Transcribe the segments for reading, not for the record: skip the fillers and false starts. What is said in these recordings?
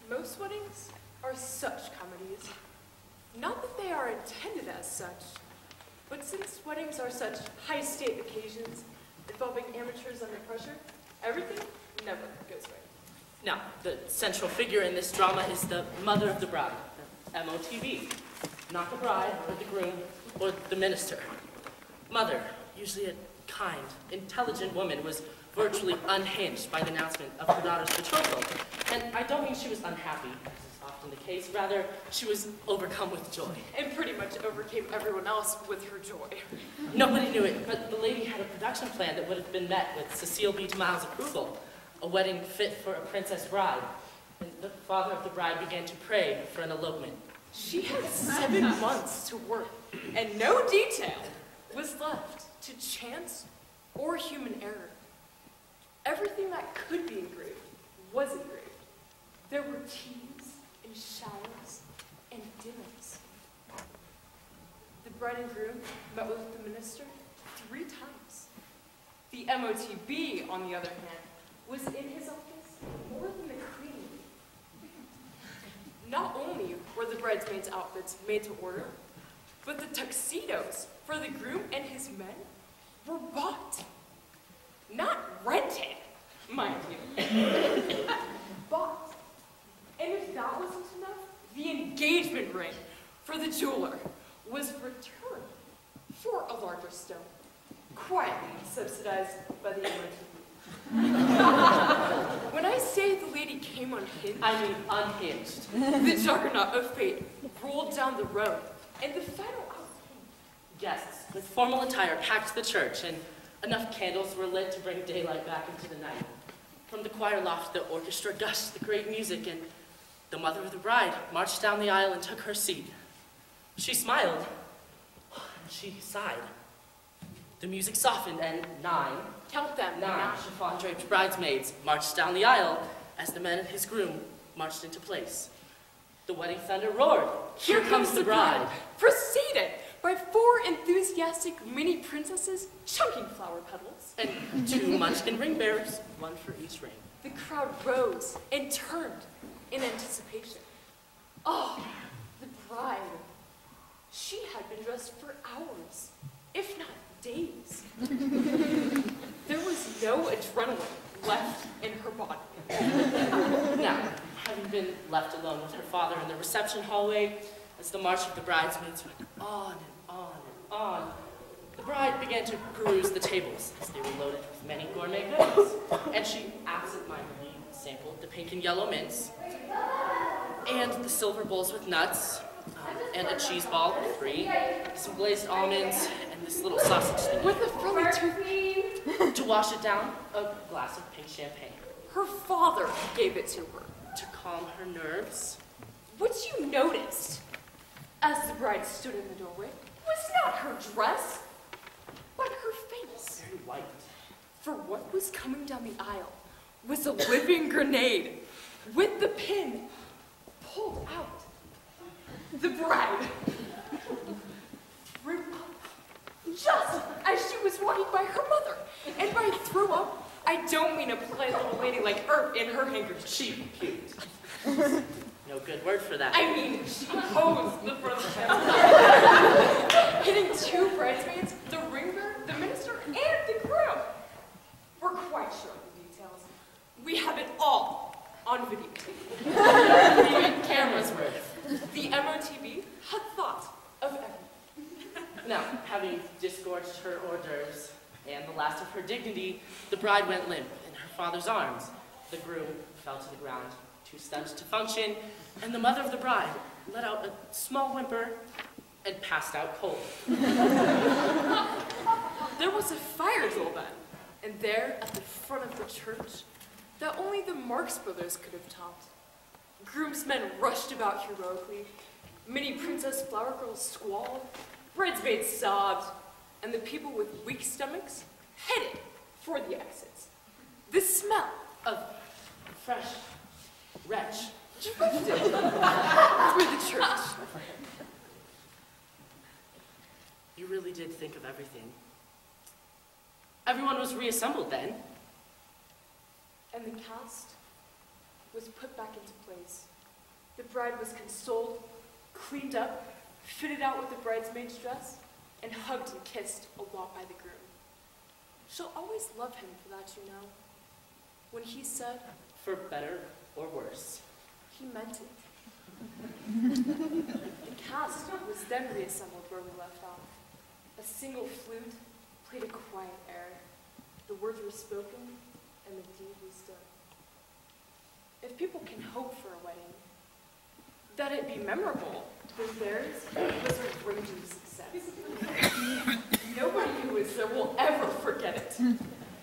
Most weddings are such comedies. Not that they are intended as such, but since weddings are such high-state occasions involving amateurs under pressure, everything never goes right. Now, the central figure in this drama is the mother of the bride, the MOTB, not the bride or the groom or the minister. Mother, usually a kind, intelligent woman, was virtually unhinged by the announcement of her daughter's betrothal. And I don't mean she was unhappy, as is often the case. Rather, she was overcome with joy. And pretty much overcame everyone else with her joy. Nobody knew it, but the lady had a production plan that would have been met with Cecile B. DeMille's approval, a wedding fit for a princess bride. And the father of the bride began to pray for an elopement. She had 7 months to work, and no detail was left to chance or human error. Everything that could be engraved was engraved. There were teas and showers and dinners. The bride and groom met with the minister 3 times. The MOTB, on the other hand, was in his office more than the queen. Not only were the bridesmaids' outfits made to order, but the tuxedos for the groom and his men were bought. Not rented, mind you. Bought. And if that wasn't enough, the engagement ring for the jeweler was returned for a larger stone, quietly subsidized by the MOTB. When I say the lady came unhinged, I mean unhinged. The juggernaut of fate rolled down the road, and the final outcome. Guests with formal attire packed the church, and Enough candles were lit to bring daylight back into the night. From the choir loft, the orchestra gushed the great music, and the mother of the bride marched down the aisle and took her seat. She smiled. She sighed. The music softened, and count them, nine chiffon-draped bridesmaids marched down the aisle as the man and his groom marched into place. The wedding thunder roared. Here comes the bride. Preceded by 4 enthusiastic mini princesses chunking flower petals. And 2 munchkin ring bearers, 1 for each ring. The crowd rose and turned in anticipation. Oh, the bride. She had been dressed for hours, if not days. There was no adrenaline left in her body. Now, having been left alone with her father in the reception hallway, as the march of the bridesmaids went on and on and on, the bride began to peruse the tables as they were loaded with many gourmet goodies, and she absent-mindedly sampled the pink and yellow mints, and the silver bowls with nuts, and a cheese ball with 3, some glazed almonds, and this little sausage thing. With a frilly turkey. To wash it down, a glass of pink champagne. Her father gave it to her. To calm her nerves. What you noticed as the bride stood in the doorway was not her dress, but her face. Very white. For what was coming down the aisle was a living grenade with the pin pulled out. The bride threw up just as she was walking by her mother. And by threw up, I don't mean a polite little lady like Earth in her handkerchief. She puked. No good word for that. I mean, she posed the front of the camera, hitting 2 bridesmaids, the ring bearer, the minister, and the groom. We're quite sure of the details. We have it all on videotape. Even cameras worth. The MOTV had thought of everything. Now, having disgorged her hors d'oeuvres and the last of her dignity, the bride went limp in her father's arms. The groom fell to the ground, too stunned to function, and the mother of the bride let out a small whimper and passed out cold. There was a fire drill then, and there at the front of the church, that only the Marx Brothers could have topped. Groomsmen rushed about heroically, mini princess flower girls squalled, bridesmaids sobbed, and the people with weak stomachs headed for the exits. The smell of fresh wretch drifted through the church. You really did think of everything. Everyone was reassembled then. And the cast was put back into place. The bride was consoled, cleaned up, fitted out with the bridesmaid's dress, and hugged and kissed a lot by the groom. She'll always love him for that, you know. When he said, for better or worse, he meant it. The cast was then reassembled where we left off. A single flute played a quiet air. The words were spoken, and the deed was done. If people can hope for a wedding, that it be memorable, then theirs was a raging success. Nobody who is there will ever forget it.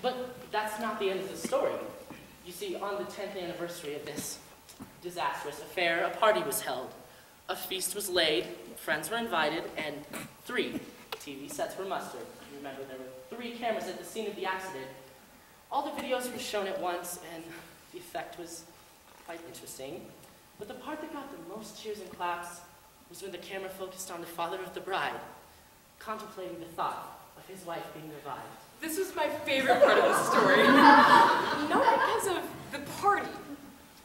But that's not the end of the story. You see, on the 10th anniversary of this disastrous affair, a party was held. A feast was laid, friends were invited, and 3 TV sets were mustered. Remember, there were 3 cameras at the scene of the accident. All the videos were shown at once, and the effect was quite interesting. But the part that got the most cheers and claps was when the camera focused on the father of the bride, contemplating the thought of his wife being revived. This was my favorite part of the story. Not because of the party,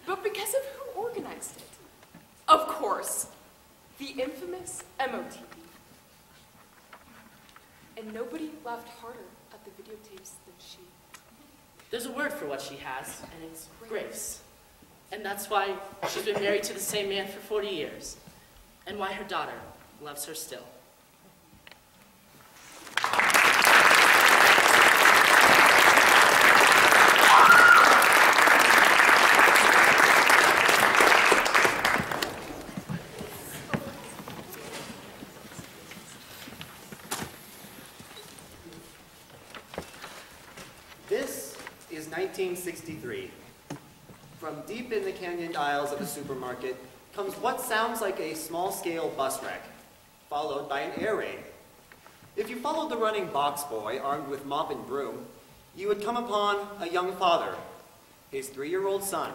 but because of who organized it. Of course, the infamous MOTV. And nobody laughed harder at the videotapes than she. There's a word for what she has, and it's grace. And that's why she's been married to the same man for 40 years, and why her daughter loves her still. This is 1963. From deep in the canyoned aisles of a supermarket comes what sounds like a small-scale bus wreck, followed by an air raid. If you followed the running box boy armed with mop and broom, you would come upon a young father, his 3-year-old son,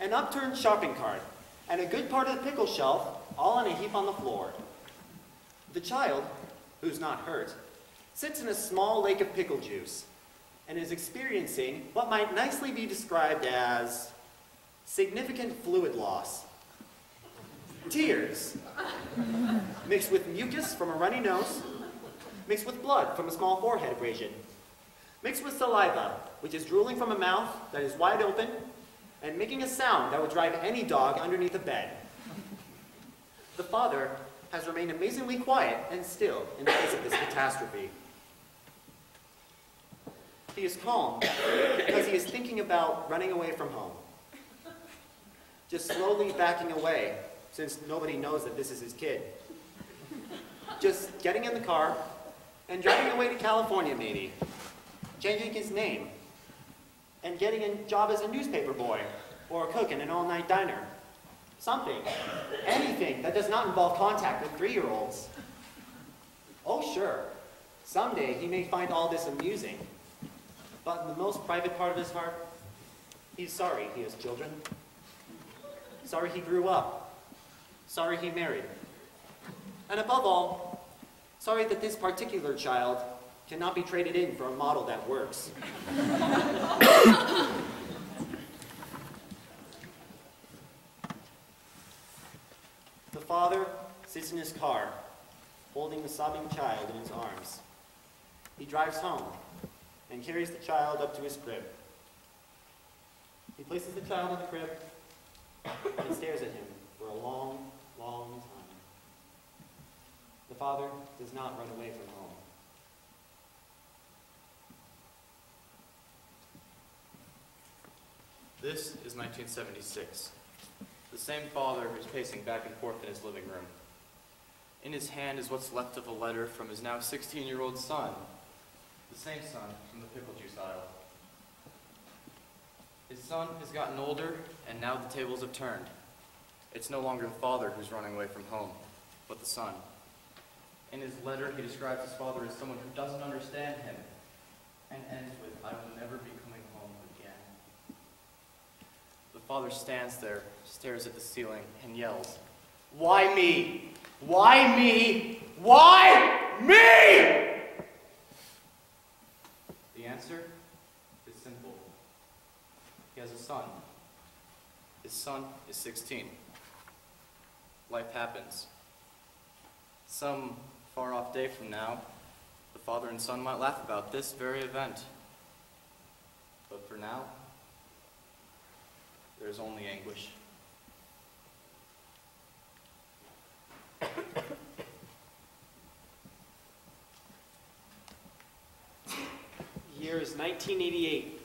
an upturned shopping cart, and a good part of the pickle shelf all in a heap on the floor. The child, who's not hurt, sits in a small lake of pickle juice and is experiencing what might nicely be described as significant fluid loss. Tears, mixed with mucus from a runny nose, mixed with blood from a small forehead abrasion, mixed with saliva, which is drooling from a mouth that is wide open and making a sound that would drive any dog underneath a bed. The father has remained amazingly quiet and still in the face of this catastrophe. He is calm because he is thinking about running away from home. Just slowly backing away, since nobody knows that this is his kid. Just getting in the car and driving away to California, maybe. Changing his name. And getting a job as a newspaper boy or a cook in an all-night diner. Something, anything that does not involve contact with 3-year-olds. Oh, sure, someday he may find all this amusing. But in the most private part of his heart, he's sorry he has children. Sorry he grew up. Sorry he married. And above all, sorry that this particular child cannot be traded in for a model that works. The father sits in his car, holding the sobbing child in his arms. He drives home and carries the child up to his crib. He places the child in the crib and stares at him for a long, long time. The father does not run away from home. This is 1976. The same father who's pacing back and forth in his living room. In his hand is what's left of a letter from his now 16-year-old son. The same son from the pickle juice aisle. His son has gotten older, and now the tables have turned. It's no longer the father who's running away from home, but the son. In his letter, he describes his father as someone who doesn't understand him, and ends with, "I will never be coming home again." The father stands there, stares at the ceiling, and yells, "Why me? Why me? Why me?" The answer is simple. He has a son. His son is 16. Life happens. Some far-off day from now, the father and son might laugh about this very event. But for now, there's only anguish. Year is 1988.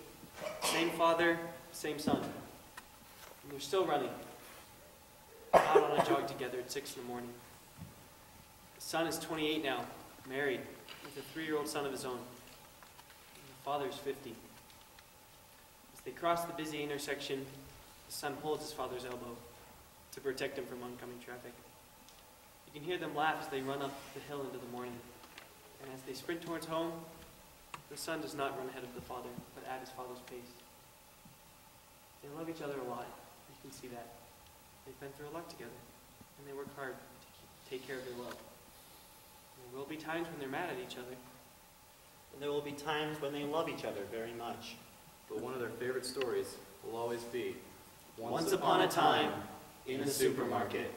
Same father, same son. And they're still running. Out on a jog together at 6 in the morning. The son is 28 now, married, with a 3-year-old son of his own. And the father is 50. As they cross the busy intersection, the son holds his father's elbow to protect him from oncoming traffic. You can hear them laugh as they run up the hill into the morning. And as they sprint towards home, the son does not run ahead of the father, but at his father's pace. They love each other a lot. You can see that. They've been through a lot together, and they work hard to take care of their love. There will be times when they're mad at each other. And there will be times when they love each other very much. But one of their favorite stories will always be Once upon a time in a supermarket.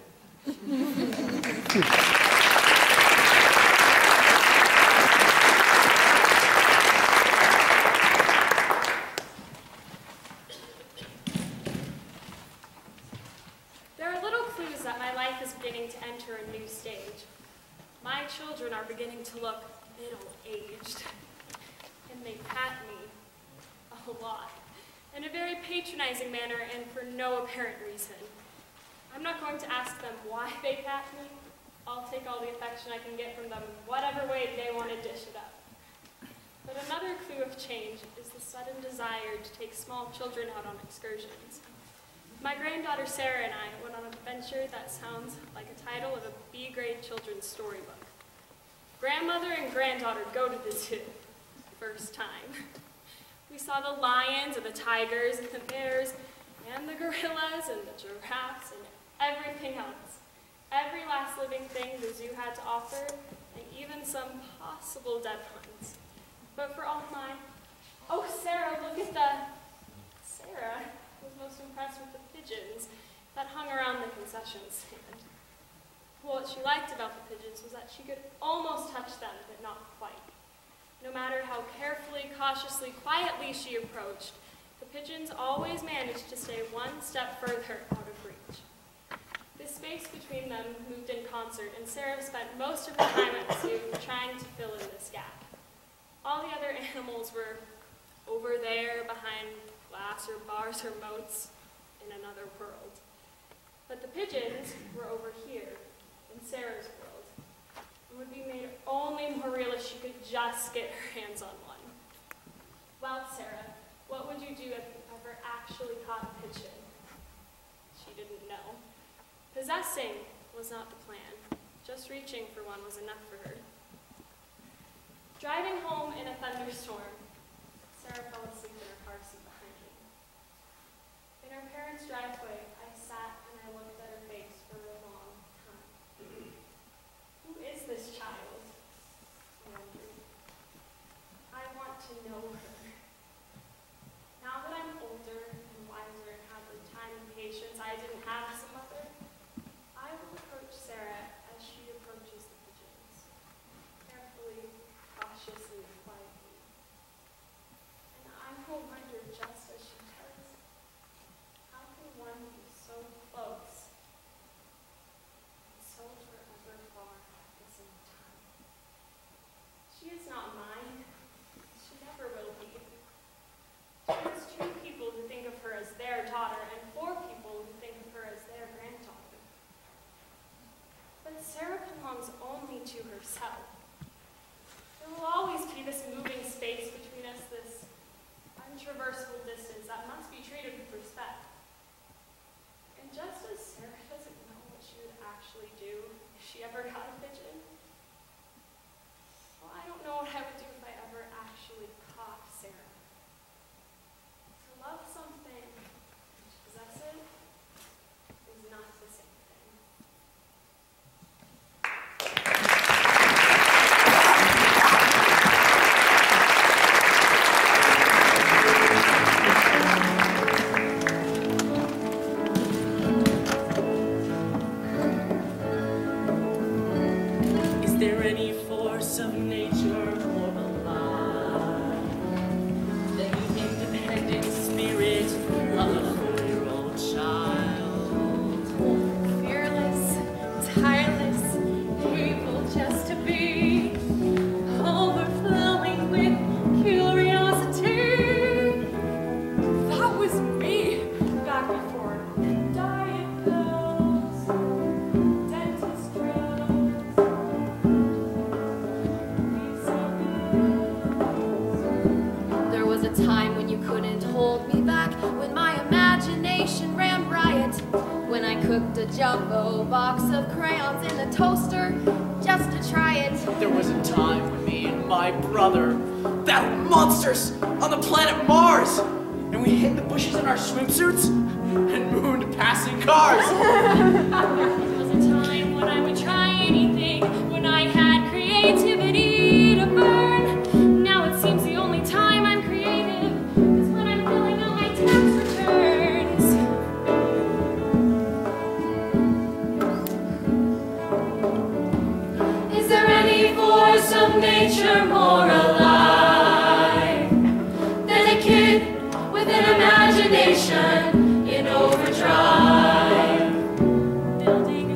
There are little clues that my life is beginning to enter a new stage. My children are beginning to look middle-aged, and they pat me a lot, in a very patronizing manner and for no apparent reason. I'm not going to ask them why they pat me. I'll take all the affection I can get from them in whatever way they want to dish it up. But But another clue of change is the sudden desire to take small children out on excursions. My granddaughter Sarah and I went on an adventure that sounds like a title of a B-grade children's storybook. Grandmother and granddaughter go to the zoo. First time. We saw the lions and the tigers and the bears and the gorillas and the giraffes and everything else. Every last living thing the zoo had to offer, and even some possible dead ones. But for all my, oh Sarah, look at the, Sarah was most impressed with the pigeons that hung around the concession stand. What she liked about the pigeons was that she could almost touch them, but not quite. No matter how carefully, cautiously, quietly she approached, the pigeons always managed to stay one step further out of reach. The space between them moved in concert, and Sarah spent most of her time at the zoo trying to fill in this gap. All the other animals were over there behind glass or bars or moats in another world. But the pigeons were over here in Sarah's world, and would be made only more real if she could just get her hands on one. Well, Sarah, what would you do if you ever actually caught a pigeon? She didn't know. Possessing was not the plan. Just reaching for one was enough for her. Driving home in a thunderstorm, Sarah fell asleep in her car seat behind me. In her parents' driveway, I sat and I looked at her face for a long time. Who is this child? I wondered. I want to know her. Now that I'm older and wiser and have the time and patience I didn't have as a mother, I will approach Sarah as she approaches the pigeons, carefully, cautiously, and quietly. And I will wonder just as she does, how can one be so close and so forever far at the same time? She is not mine. She never will be. She has two people who think of her as their daughter and four people who think of her as their granddaughter. But Sarah belongs only to herself. There will always be this moving space between us, this untraversable distance that must be treated with respect. And just as Sarah doesn't know what she would actually do if she ever got a pigeon, well, I don't know what I would do if I ever actually caught Sarah. To love something and to possess it is not the same thing. Is there any force of nature more alive than the independent spirit of a 4-year-old child? Fearless, tireless, able just to be, overflowing with curiosity. That was me back before diet pills, dentist drugs, There was a time when you couldn't hold me back, when my imagination ran riot, when I cooked a jumbo box of crayons in the toaster just to try it. There was a time when me and my brother battled monsters on the planet Mars, and we hid the bushes in our swimsuits and mooned passing cars. There was a time when I would try anything, when I had creativity to burn. Now it seems the only time I'm creative is when I'm filling out my tax returns. Is there any force of nature more alive than a kid with an imagination in overdrive? Building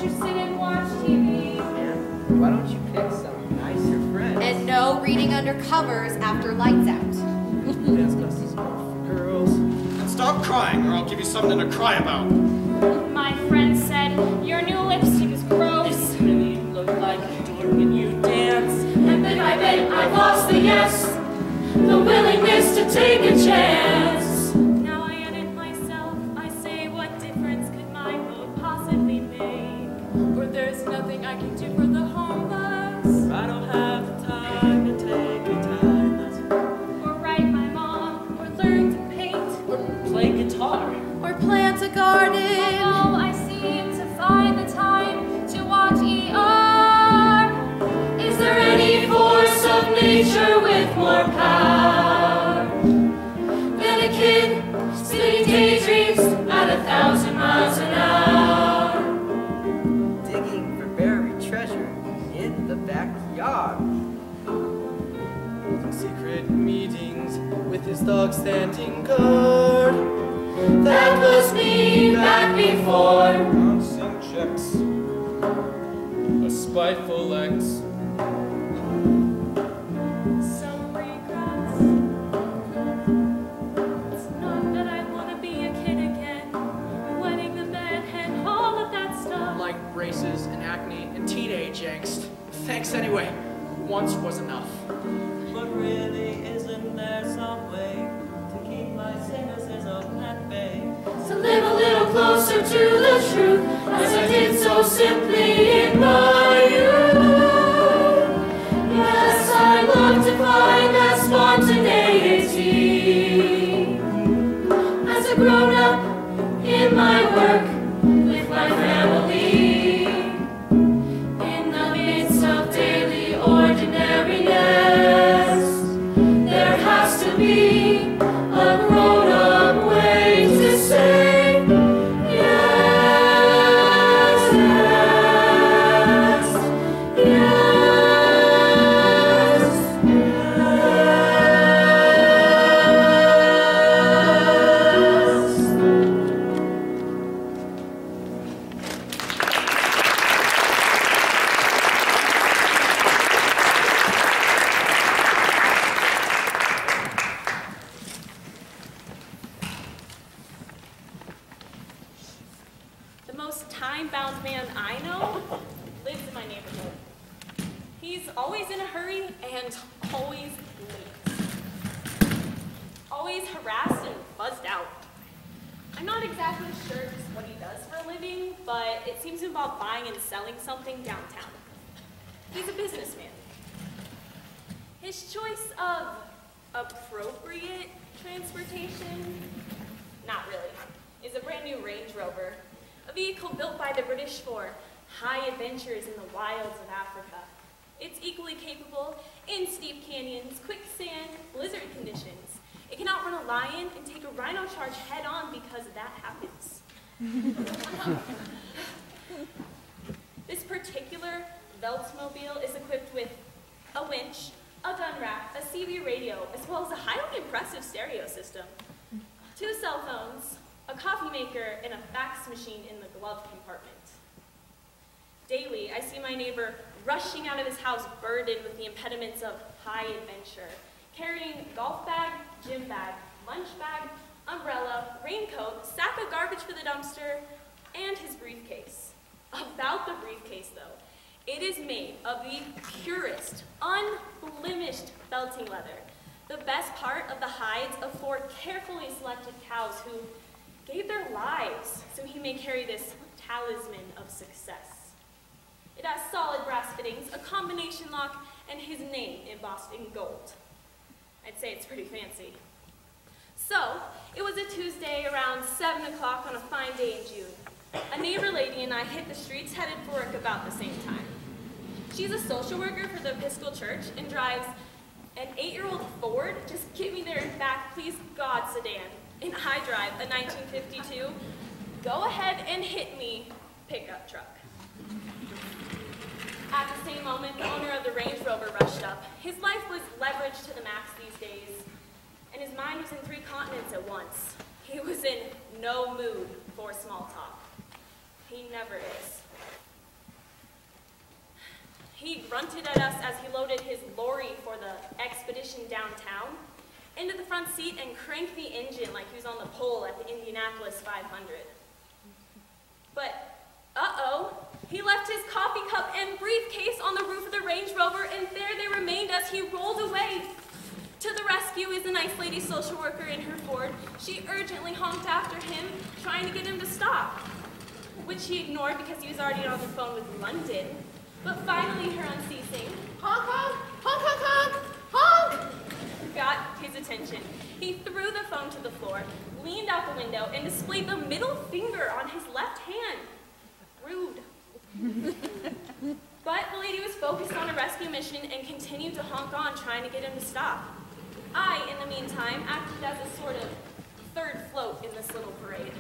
you sit and watch TV? And why don't you pick some nicer friends? And no reading under covers after lights out. Dance classes are for girls. And stop crying, or I'll give you something to cry about. My friend said, your new lipstick is gross. You really look like a dork when you dance. And bit by bit, I've lost the yes, the willingness to take a chance. Now I edit myself, I say, what difference could my vote possibly make? Or there's nothing I can do for the homeless. I don't have the time to take a time lesson. Or write my mom, or learn to paint. Or play guitar. Or plant a garden. Although I seem to find the time to watch ER. Is there any force of nature with more power than a kid spinning daydreams at 1,000 miles an hour? Digging for buried treasure in the backyard. Secret meetings with his dog standing guard. That was me back before. Bouncing checks. A spiteful ex. Some regrets. It's not that I want to be a kid again. Wetting the bed and all of that stuff. Like braces and acne and teenage angst. Thanks anyway. Once was enough. But really, isn't there some way to keep my cynicism at bay? To live a little closer to the truth, as I did so simply in my youth. Yes, I love to find that spontaneity. As a grown-up in my work with my family, in the midst of daily ordinariness, there has to be a grown-up way to say yes, yes, yes, The most time-bound man I know lives in my neighborhood. He's always in a hurry and always late. Always harassed and buzzed out. I'm not exactly sure just what he does for a living, but it seems to involve buying and selling something downtown. He's a businessman. His choice of appropriate transportation, not really, is a brand new Range Rover. A vehicle built by the British for high adventures in the wilds of Africa. It's equally capable in steep canyons, quicksand, blizzard conditions. It can outrun a lion and take a rhino charge head on because that happens. This particular Veltmobile is equipped with a winch, a gun rack, a CB radio, as well as a highly impressive stereo system, 2 cell phones, a coffee maker, and a fax machine in the glove compartment. Daily, I see my neighbor rushing out of his house burdened with the impediments of high adventure, carrying golf bag, gym bag, lunch bag, umbrella, raincoat, sack of garbage for the dumpster, and his briefcase. About the briefcase, though, it is made of the purest, unblemished belting leather, the best part of the hides of 4 carefully selected cows who gave their lives so he may carry this talisman of success. It has solid brass fittings, a combination lock, and his name embossed in gold. I'd say it's pretty fancy. So, it was a Tuesday around 7 o'clock on a fine day in June. A neighbor lady and I hit the streets headed for work about the same time. She's a social worker for the Episcopal Church and drives an 8-year-old Ford, just get me there and back, please God, sedan. And I drive a 1952, go ahead and hit me pickup truck. At the same moment, the owner of the Range Rover rushed up. His life was leveraged to the max these days, and his mind was in 3 continents at once. He was in no mood for small talk. He never is. He grunted at us as he loaded his lorry for the expedition downtown into the front seat and cranked the engine like he was on the pole at the Indianapolis 500. But, uh-oh, he left his coffee cup and briefcase on the roof of the Range Rover, and there they remained as he rolled away. To the rescue is a nice lady social worker in her Ford. She urgently honked after him, trying to get him to stop, which he ignored because he was already on the phone with London. But finally, her unceasing honk, honk, honk, honk, honk, honk got his attention. He threw the phone to the floor, leaned out the window, and displayed the middle finger on his left hand. Rude. But the lady was focused on a rescue mission and continued to honk on, trying to get him to stop. I, in the meantime, acted as a sort of third float in this little parade.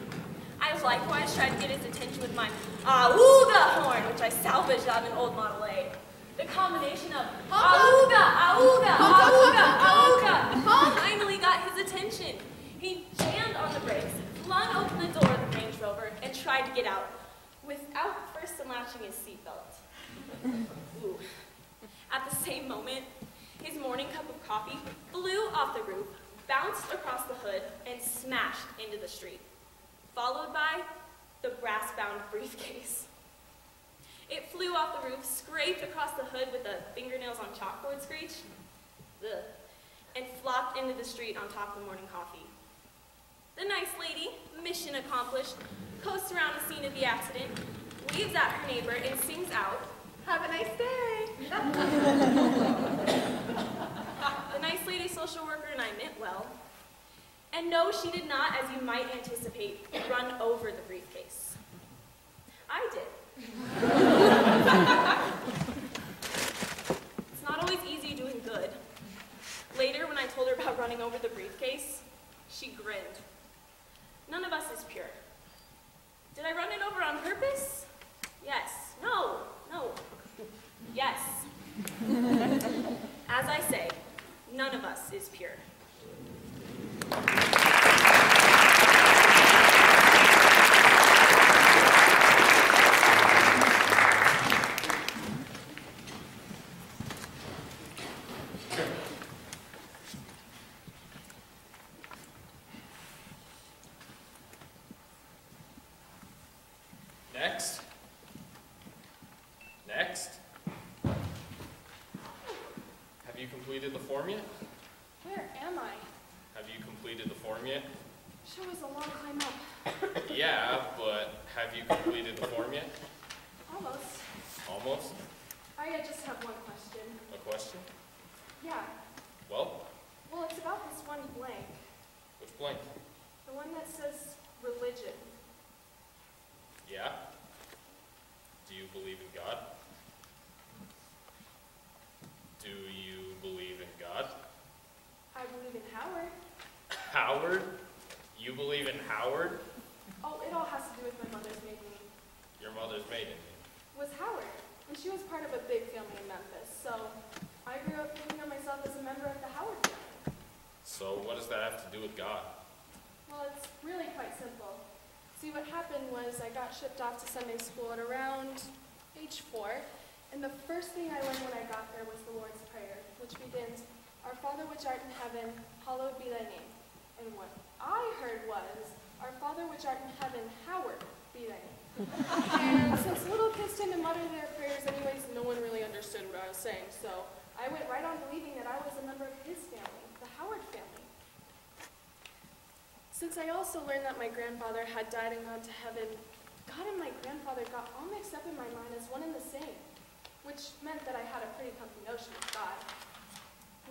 I likewise tried to get his attention with my auga horn, which I salvaged out of an old Model A. The combination of auga, auga, auga, auga finally got his attention. He jammed on the brakes, flung open the door of the Range Rover, and tried to get out, without first unlatching his seatbelt. Ooh. At the same moment, his morning cup of coffee flew off the roof, bounced across the hood, and smashed into the street, followed by the brass-bound briefcase. It flew off the roof, scraped across the hood with the fingernails on chalkboard screech, ugh, and flopped into the street on top of the morning coffee. The nice lady, mission accomplished, coasts around the scene of the accident, waves at her neighbor, and sings out, "Have a nice day." The nice lady social worker and I meant well. And no, she did not, as you might anticipate, run over the briefcase. I did. It's not always easy doing good. Later, when I told her about running over the briefcase, she grinned. None of us is pure. Did I run it over on purpose? Yes. No. No. Yes. As I say, none of us is pure. Next. Next. Have you completed the form yet? Where am I? Have you completed the form yet? Sure was a long climb up. Yeah, but have you completed the form yet? Almost. Almost? I just have one question. A question? Yeah. Well, Well, it's about this one blank. which blank? The one that says religion. Yeah? Do you believe in God? Do you believe in God? I believe in Howard. Howard? You believe in Howard? Oh, it all has to do with my mother's maiden name. Your mother's maiden name. Was Howard. And she was part of a big family in Memphis. So I grew up thinking of myself as a member of the Howard family. So what does that have to do with God? Well, it's really quite simple. See, what happened was I got shipped off to Sunday school at around age 4, and the first thing I learned when I got there was the Lord's Prayer, which begins, "Our Father which art in heaven, hallowed be thy name." And what I heard was, "Our Father which art in heaven, Howard be thy name." And since little kids tend to mutter their prayers anyways, no one really understood what I was saying, so I went right on believing that I was a member of his family, the Howard family. Since I also learned that my grandfather had died and gone to heaven, God and my grandfather got all mixed up in my mind as one and the same, which meant that I had a pretty comfy notion of God.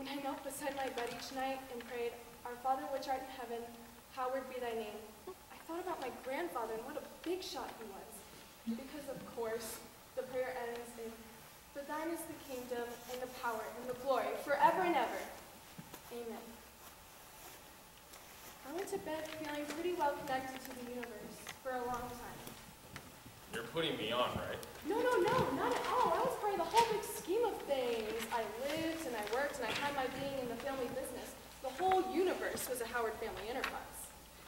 When I knelt beside my bed each night and prayed, "Our Father which art in heaven, hallowed be thy name," I thought about my grandfather and what a big shot he was. Because, of course, the prayer ends in, "For thine is the kingdom and the power and the glory forever and ever. Amen." I went to bed feeling pretty well connected to the universe for a long time. You're putting me on, right? No, not at all. I was part of the whole big scheme of things. I lived and I worked and I had my being in the family business. The whole universe was a Howard family enterprise.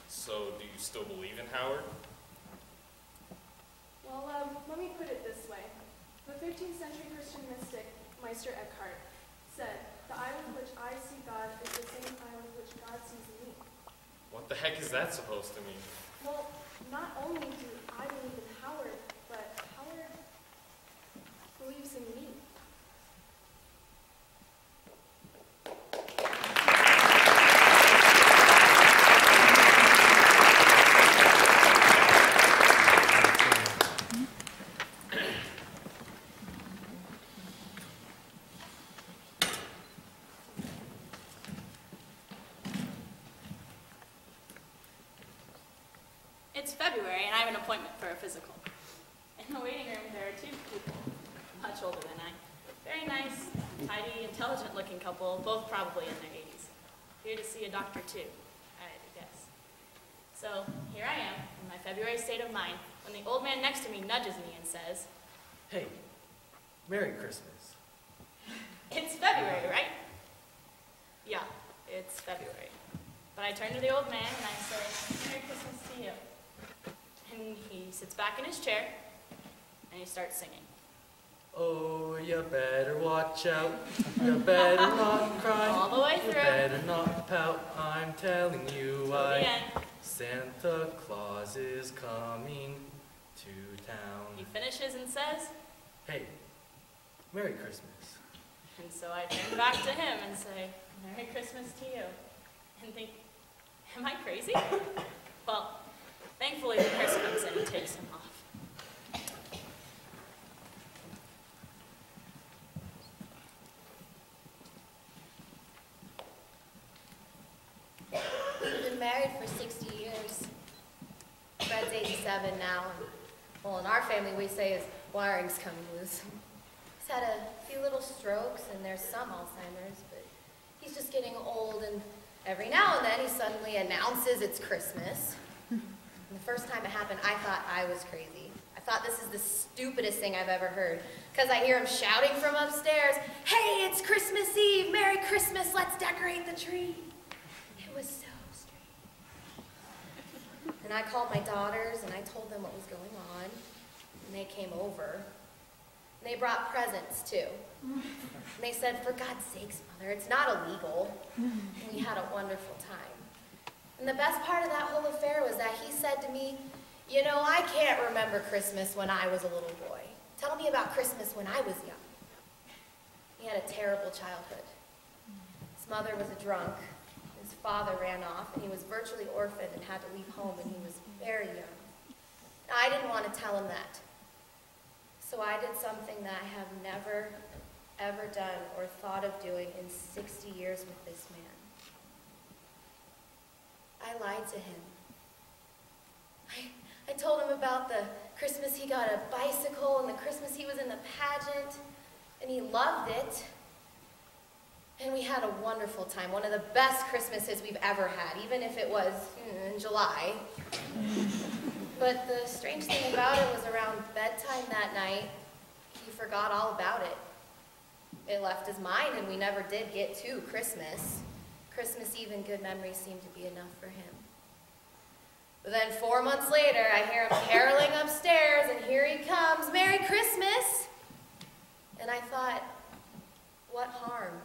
So do you still believe in Howard? Well, let me put it this way. The 15th century Christian mystic Meister Eckhart said, "The eye with which I see God is the same eye with which God sees me." What the heck is that supposed to mean? Well, not only do I believe in Howard, but Howard believes in me. It's February, and I have an appointment for a physical. In the waiting room, there are two people, much older than I. Very nice, tidy, intelligent-looking couple, both probably in their 80s. Here to see a doctor, too, I guess. So here I am, in my February state of mind, when the old man next to me nudges me and says, Hey, Merry Christmas. "It's February, right?" Yeah, it's February. But I turn to the old man and I say, "Merry Christmas to you." And he sits back in his chair and he starts singing. Oh, you better watch out. You better not cry. All the way You through. better not pout. I'm telling you Till why. the end. Santa Claus is coming to town. He finishes and says, Hey, Merry Christmas. and so I turn back to him and say, "Merry Christmas to you." And think, am I crazy? Well, thankfully the nurse comes in and takes him off. We've been married for 60 years. Fred's 87 now. And, well, in our family, we say his wiring's coming loose. He's had a few little strokes, and there's some Alzheimer's, but he's just getting old, and every now and then he suddenly announces it's Christmas. And the first time it happened, I thought I was crazy. I thought this is the stupidest thing I've ever heard, because I hear him shouting from upstairs, "Hey, it's Christmas Eve! Merry Christmas! Let's decorate the tree!" It was so strange. And I called my daughters and I told them what was going on. And they came over. And they brought presents too. And they said, "For God's sakes, Mother, it's not illegal." And we had a wonderful time. And the best part of that whole affair was that he said to me, "You know, I can't remember Christmas when I was a little boy. Tell me about Christmas when I was young." He had a terrible childhood. His mother was a drunk. His father ran off, and he was virtually orphaned and had to leave home when he was very young. I didn't want to tell him that. So I did something that I have never, ever done or thought of doing in 60 years with this man. I lied to him. I told him about the Christmas he got a bicycle and the Christmas he was in the pageant, and he loved it. And we had a wonderful time, one of the best Christmases we've ever had, even if it was in July. But the strange thing about it was around bedtime that night, he forgot all about it. It left his mind, and we never did get to Christmas. Christmas Eve and good memories seemed to be enough for him. But then 4 months later, I hear him caroling upstairs, and here he comes, "Merry Christmas!" And I thought, what harm?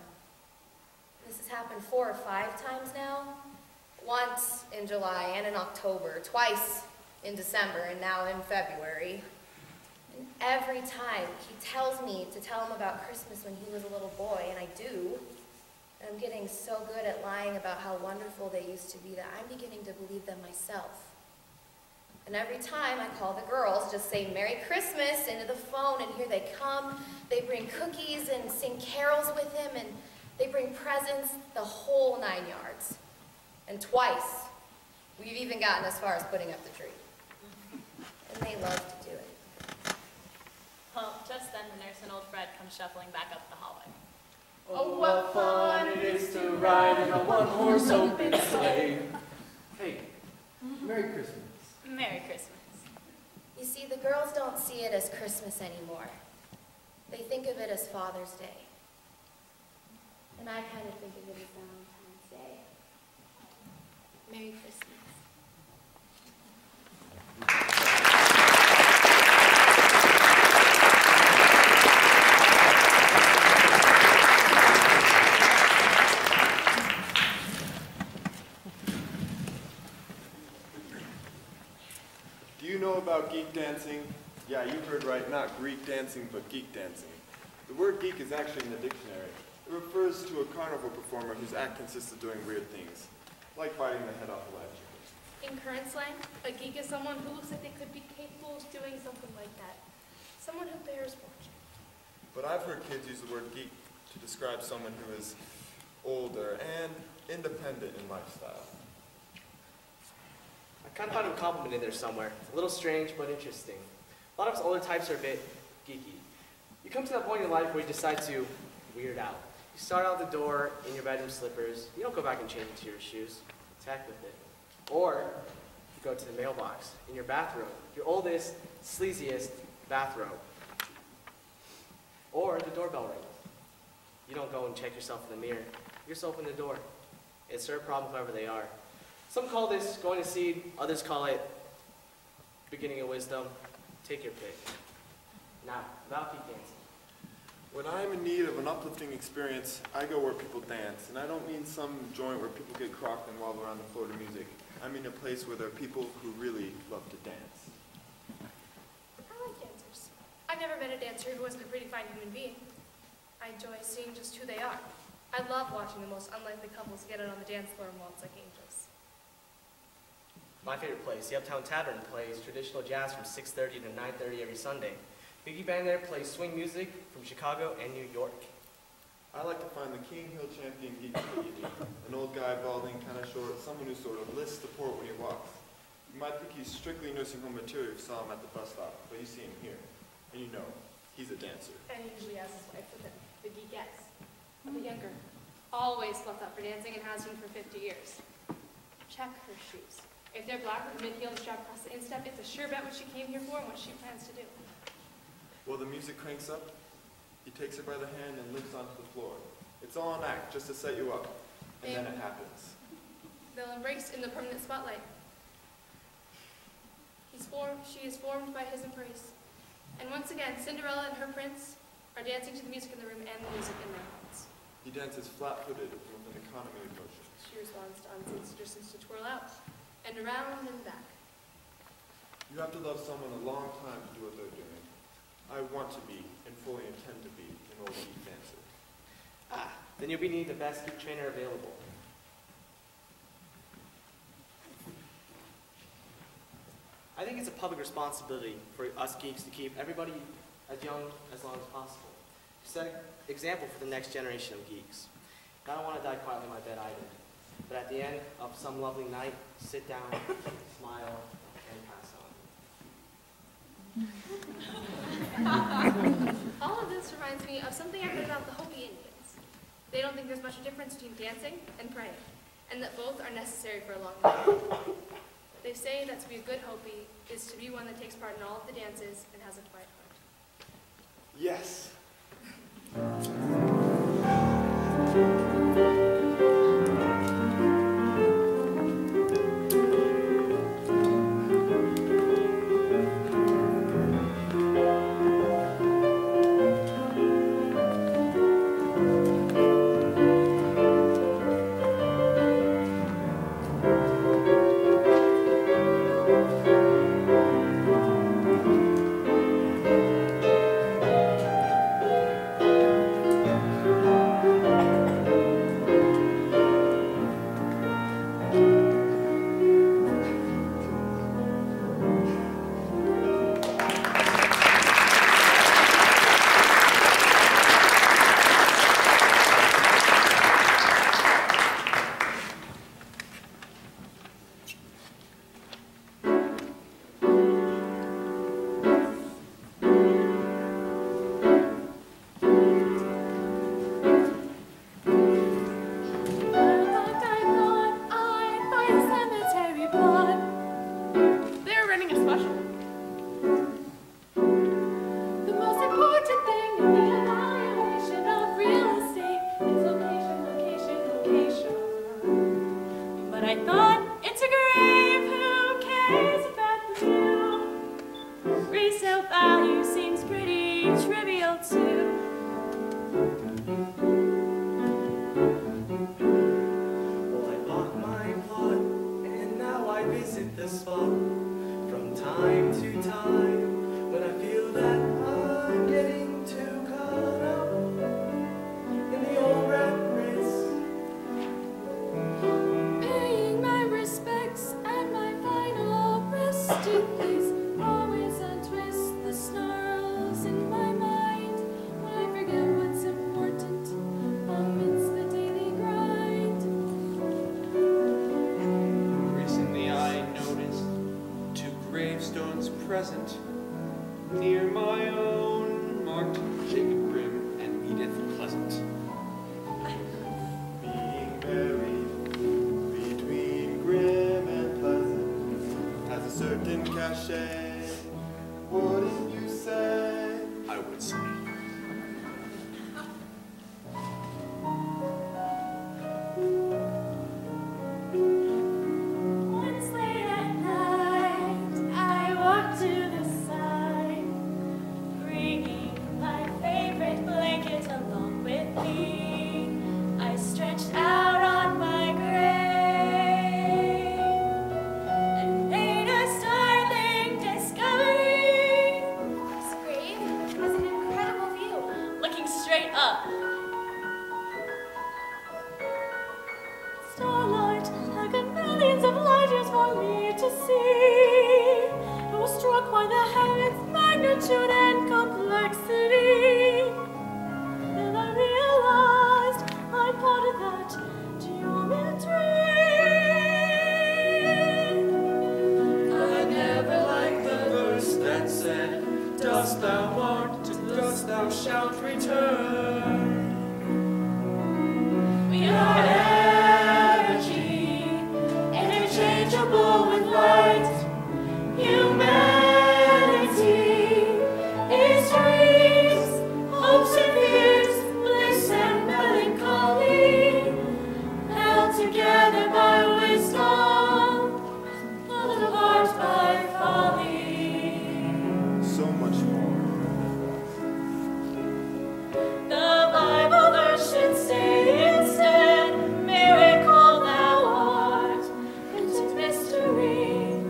This has happened 4 or 5 times now. Once in July and in October, twice in December, and now in February. And every time he tells me to tell him about Christmas when he was a little boy, and I do. And I'm getting so good at lying about how wonderful they used to be that I'm beginning to believe them myself. And every time I call the girls, just say "Merry Christmas" into the phone, and here they come. They bring cookies and sing carols with him, and they bring presents, the whole 9 yards. And twice, we've even gotten as far as putting up the tree. And they love to do it. Well, just then the nurse and old Fred come shuffling back up the hallway. Oh, what fun it is to ride in a one-horse open sleigh. Hey, Merry Christmas. Merry Christmas. You see, the girls don't see it as Christmas anymore. They think of it as Father's Day. And I kind of think of it as Valentine's Day. Merry Christmas. right, not Greek dancing, but geek dancing. The word geek is actually in the dictionary. It refers to a carnival performer whose act consists of doing weird things, like biting the head off a live chicken. In current slang, a geek is someone who looks like they could be capable of doing something like that. Someone who bears watching. But I've heard kids use the word geek to describe someone who is older and independent in lifestyle. I kind of find a compliment in there somewhere. A little strange, but interesting. A lot of us older types are a bit geeky. You come to that point in life where you decide to weird out. You start out the door in your bedroom slippers. You don't go back and change into your shoes. Heck with it. Or you go to the mailbox in your bathrobe, your oldest, sleaziest bathrobe. Or the doorbell rings. You don't go and check yourself in the mirror. You just open the door. It's their problem, whoever they are. Some call this going to seed, others call it beginning of wisdom. Take your pick. Now, about geek dancing. When I'm in need of an uplifting experience, I go where people dance. And I don't mean some joint where people get crocked and wobble around the floor to music. I mean a place where there are people who really love to dance. I like dancers. I've never met a dancer who wasn't a pretty fine human being. I enjoy seeing just who they are. I love watching the most unlikely couples get out on the dance floor and waltz like angels. My favorite place, the Uptown Tavern, plays traditional jazz from 6:30 to 9:30 every Sunday. Biggie Band there plays swing music from Chicago and New York. I like to find the King Hill champion geek that you need. An old guy, balding, kind of short, someone who sort of lists the port when he walks. You might think he's strictly nursing home material if you saw him at the bus stop, but you see him here, and you know, he's a dancer. And he usually has his wife with him, the geekess. The younger. Always fluffed up for dancing and has been for 50 years. Check her shoes. If they're black with mid-heel and strap across the instep, it's a sure bet what she came here for and what she plans to do. Well, the music cranks up, he takes her by the hand and lifts onto the floor. It's all an act, just to set you up. And then it happens. They'll embrace in the permanent spotlight. She is formed by his embrace. And once again, Cinderella and her prince are dancing to the music in the room and the music in their hearts. He dances flat-footed with an economy of motion. She responds to unseen suggestions to twirl out, and around and back. You have to love someone a long time to do what they're doing. I want to be, and fully intend to be, an old geek dancer. Then you'll be needing the best geek trainer available. I think it's a public responsibility for us geeks to keep everybody as young as long as possible. Set an example for the next generation of geeks. I don't want to die quietly in my bed either. But at the end of some lovely night, sit down, smile, and pass on. All of this reminds me of something I heard about the Hopi Indians. They don't think there's much difference between dancing and praying, and that both are necessary for a long life. They say that to be a good Hopi is to be one that takes part in all of the dances and has a quiet heart. Yes. From time to time, when I feel that cliche. Wouldn't you say? I would say. Once late at night, I walked to the side, bringing my favorite blanket along with me. I stretched out on my grave and made a startling discovery. This grave has an incredible view. Looking straight up. Starlight, like a millions of light years for me to see. I was struck by the heavens' magnitude and complexity. Then I realized I'm part of that geometry. I never liked the verse that said, dost thou want, dost thou shalt return. We are energy, interchangeable with light. Humanity is dreams, hopes and fears, bliss and melancholy, held together by wisdom, pulled apart by folly. So much more. The Bible verse should say instead, miracle thou art, into mystery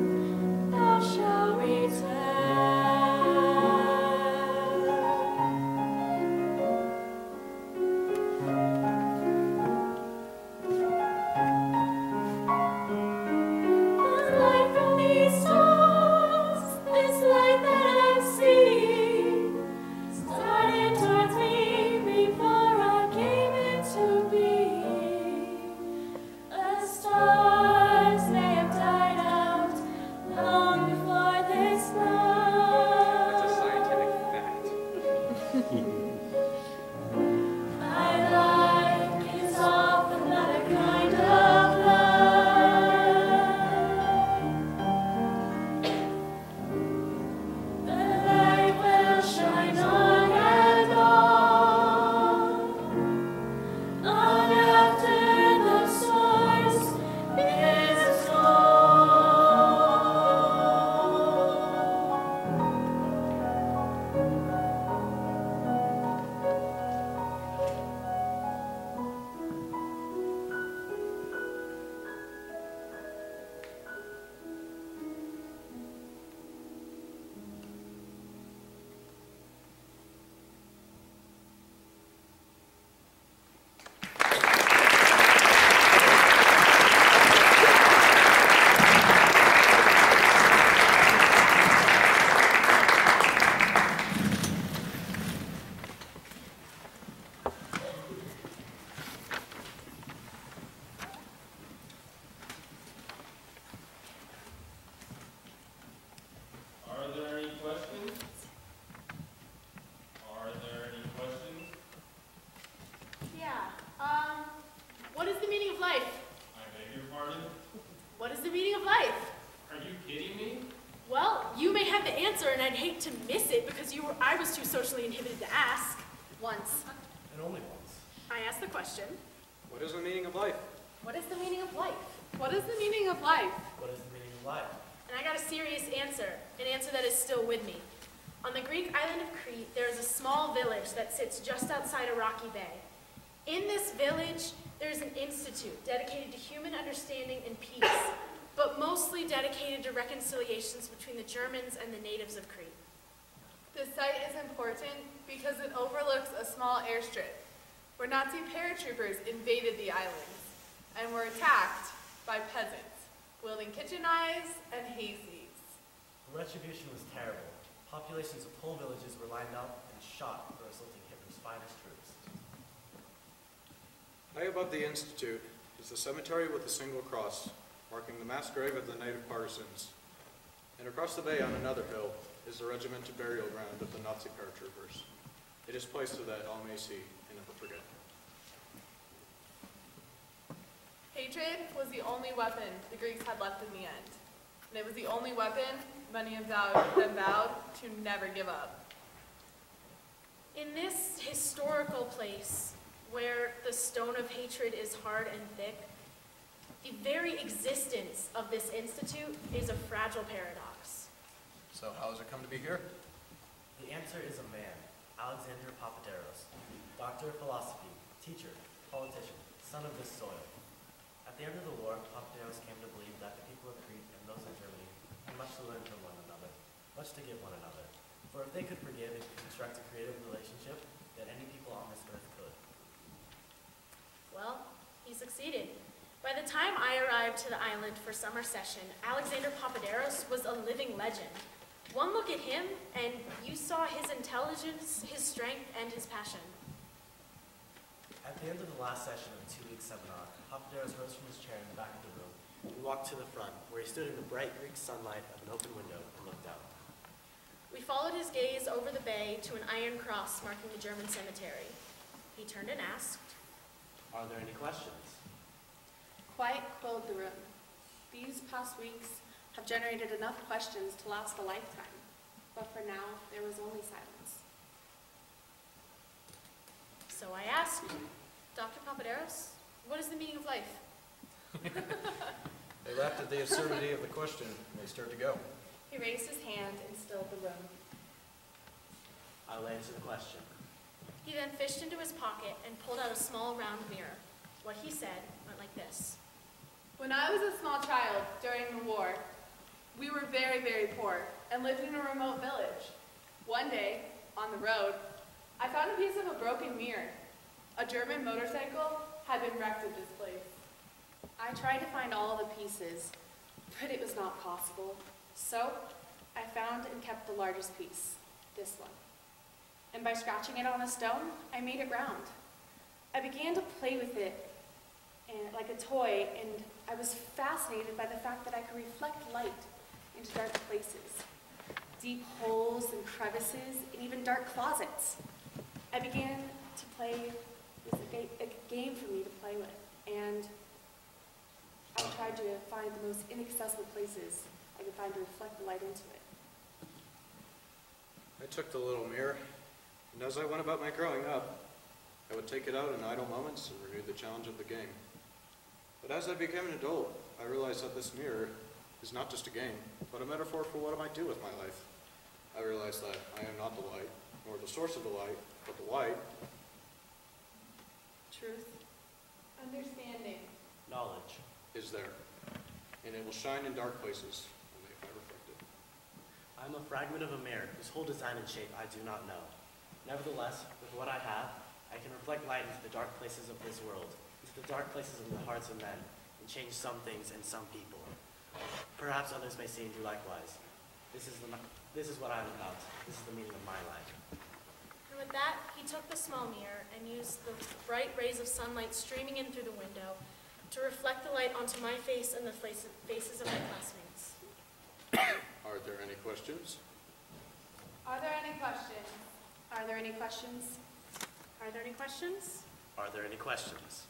thou shalt return. The light from these stars, this light that I see, started towards me before I came into being. The stars may have died out long before this love. That's a scientific fact. My life is of another kind of love. The light will shine on and long after the source is Are there any questions? Are there any questions? Yeah. What is the meaning of life? I beg your pardon? What is the meaning of life? Are you kidding me? Well, you may have the answer, and I'd hate to miss it because I was too socially inhibited to ask. Once. And only once. I asked the question, What is the meaning of life? what is the meaning of life? What is the meaning of life? What is the meaning of life? And I got a serious answer, an answer that is still with me. On the Greek island of Crete, there is a small village that sits just outside a rocky bay. In this village, there's an institute dedicated to human understanding and peace, but mostly dedicated to reconciliations between the Germans and the natives of Crete. The site is important because it overlooks a small airstrip where Nazi paratroopers invaded the islands and were attacked by peasants wielding kitchen knives and hayseeds. The retribution was terrible. Populations of whole villages were lined up and shot for assaulting Hitler's finest troops. High above the Institute is the cemetery with a single cross, marking the mass grave of the native partisans. And across the bay on another hill is the regimented burial ground of the Nazi paratroopers. It is placed so that all may see and never forget. Hatred was the only weapon the Greeks had left in the end, and it was the only weapon many of them vowed to never give up. In this historical place, where the stone of hatred is hard and thick, the very existence of this institute is a fragile paradox. So how has it come to be here? The answer is a man, Alexander Papaderos, doctor of philosophy, teacher, politician, son of this soil. At the end of the war, Papaderos came to believe that the people of Crete and those of Germany had much to learn from one another, much to give one another. For if they could forgive and construct a creative relationship, then any people on this earth could. Well, he succeeded. By the time I arrived to the island for summer session, Alexander Papaderos was a living legend. One look at him, and you saw his intelligence, his strength, and his passion. At the end of the last session of the 2-week seminar, Papaderos rose from his chair in the back of the room and walked to the front, where he stood in the bright Greek sunlight of an open window and looked out. We followed his gaze over the bay to an iron cross marking the German cemetery. He turned and asked, "Are there any questions?" Quiet filled the room. These past weeks have generated enough questions to last a lifetime, but for now, there was only silence. So I asked, Dr. Papaderos, what is the meaning of life? They laughed at the absurdity of the question, and they stirred to go. He raised his hand and stilled the room. I will answer the question. He then fished into his pocket and pulled out a small round mirror. What he said went like this. When I was a small child during the war, we were very, very poor and lived in a remote village. One day, on the road, I found a piece of a broken mirror. A German motorcycle had been wrecked at this place. I tried to find all the pieces, but it was not possible. So, I found and kept the largest piece, this one. And by scratching it on a stone, I made it round. I began to play with it like a toy, and I was fascinated by the fact that I could reflect light into dark places, deep holes and crevices, and even dark closets. I began to play, it was a game for me to play with, and I tried to find the most inaccessible places I could find to reflect the light into it. I took the little mirror, and as I went about my growing up, I would take it out in idle moments and renew the challenge of the game. But as I became an adult, I realized that this mirror is not just a game, but a metaphor for what I might do with my life. I realized that I am not the light, nor the source of the light, but the light. Truth. Understanding. Knowledge. Is there, and it will shine in dark places when they are reflected. I am a fragment of a mirror whose whole design and shape I do not know. Nevertheless, with what I have, I can reflect light into the dark places of this world, into the dark places in the hearts of men, and change some things and some people. Perhaps others may see and do likewise. This is what I am about. This is the meaning of my life. And with that, he took the small mirror and used the bright rays of sunlight streaming in through the window to reflect the light onto my face and the faces of my classmates. Are there any questions? Are there any questions? Are there any questions? Are there any questions? Are there any questions?